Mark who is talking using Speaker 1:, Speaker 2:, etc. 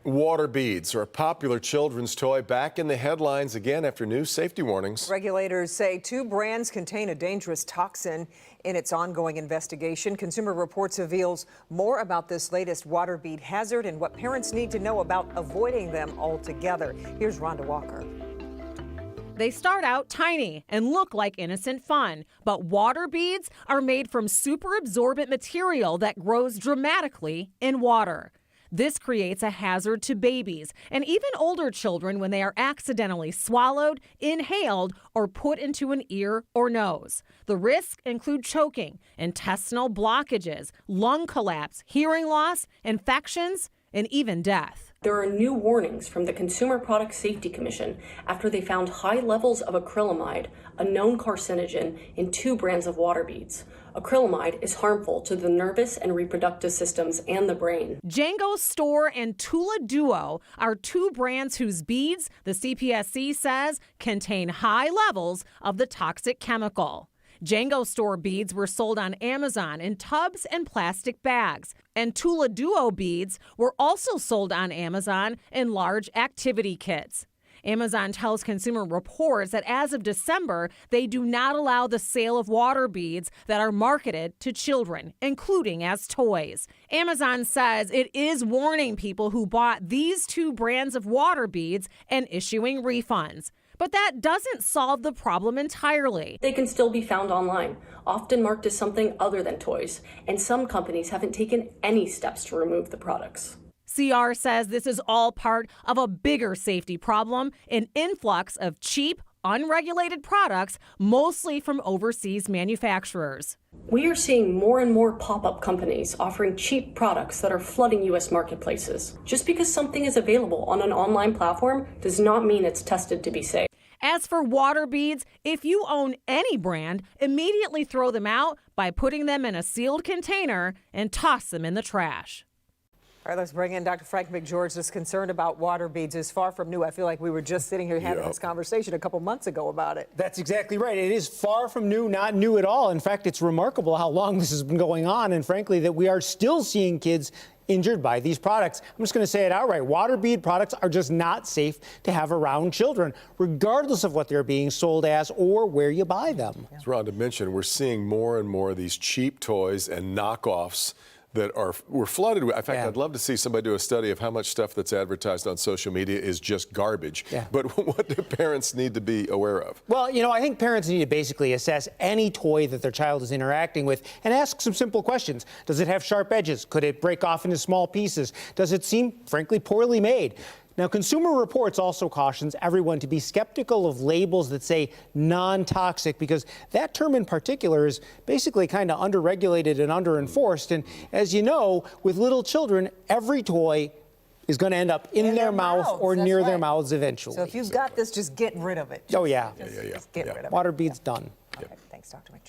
Speaker 1: Water beads are a popular children's toy back in the headlines again after new safety warnings.
Speaker 2: Regulators say 2 brands contain a dangerous toxin. In its ongoing investigation, Consumer Reports reveals more about this latest water bead hazard and what parents need to know about avoiding them altogether. Here's Rhonda Walker.
Speaker 3: They start out tiny and look like innocent fun, but water beads are made from super absorbent material that grows dramatically in water. This creates a hazard to babies and even older children when they are accidentally swallowed, inhaled, or put into an ear or nose. The risks include choking, intestinal blockages, lung collapse, hearing loss, infections, and even death.
Speaker 4: There are new warnings from the Consumer Product Safety Commission after they found high levels of acrylamide, a known carcinogen, in 2 brands of water beads. Acrylamide is harmful to the nervous and reproductive systems and the brain.
Speaker 3: Django Store and Tula Duo are 2 brands whose beads, the CPSC says, contain high levels of the toxic chemical. Django Store beads were sold on Amazon in tubs and plastic bags, and Tula Duo beads were also sold on Amazon in large activity kits. Amazon tells Consumer Reports that as of December, they do not allow the sale of water beads that are marketed to children, including as toys. Amazon says it is warning people who bought these 2 brands of water beads and issuing refunds. But that doesn't solve the problem entirely.
Speaker 4: They can still be found online, often marked as something other than toys, and some companies haven't taken any steps to remove the products.
Speaker 3: CR says this is all part of a bigger safety problem, an influx of cheap, unregulated products, mostly from overseas manufacturers.
Speaker 4: We are seeing more and more pop-up companies offering cheap products that are flooding U.S. marketplaces. Just because something is available on an online platform does not mean it's tested to be safe.
Speaker 3: As for water beads, if you own any brand, immediately throw them out by putting them in a sealed container and toss them in the trash.
Speaker 2: All right, let's bring in Dr. Frank McGeorge. This concern about water beads is far from new. I feel like we were just sitting here having this conversation a couple months ago about it.
Speaker 5: That's exactly right. It is far from new, not new at all. In fact, it's remarkable how long this has been going on, and frankly, that we are still seeing kids injured by these products. I'm just going to say it outright. Water bead products are just not safe to have around children, regardless of what they're being sold as or where you buy them.
Speaker 1: As Rhonda mentioned, we're seeing more and more of these cheap toys and knockoffs that we're flooded with. In fact, I'd love to see somebody do a study of how much stuff that's advertised on social media is just garbage. But what do parents need to be aware of?
Speaker 5: Well, you know, I think parents need to basically assess any toy that their child is interacting with and ask some simple questions. Does it have sharp edges? Could it break off into small pieces? Does it seem, frankly, poorly made? Now, Consumer Reports also cautions everyone to be skeptical of labels that say non-toxic, because that term in particular is basically kind of under-regulated and under-enforced. And as you know, with little children, every toy is going to end up in their mouth or near their mouths eventually.
Speaker 2: So if you've got this, just get rid of it.
Speaker 5: Oh, yeah.
Speaker 2: Just get rid of it.
Speaker 5: Water beads done.
Speaker 2: Okay, thanks, Dr. McGeorge.